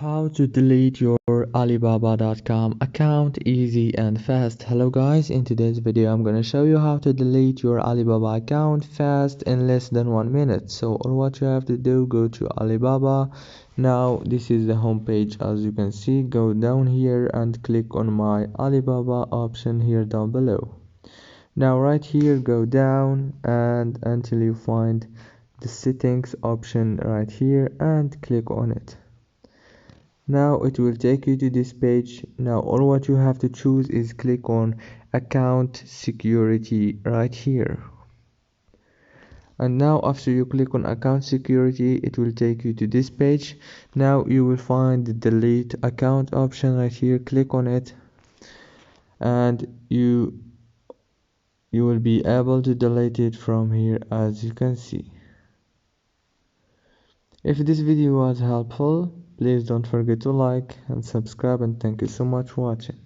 How to delete your Alibaba.com account easy and fast. Hello guys, in today's video I'm gonna show you how to delete your Alibaba account fast in less than 1 minute. So all what you have to do, go to Alibaba. Now this is the home page. As you can see, go down here and click on my Alibaba option here down below. Now right here, go down and until you find the settings option right here and click on it. Now it will take you to this page. Now all what you have to choose is click on account security right here. And now after you click on account security, it will take you to this page. Now you will find the delete account option right here. Click on it and you will be able to delete it from here, as you can see. If this video was helpful, please don't forget to like and subscribe, and thank you so much for watching.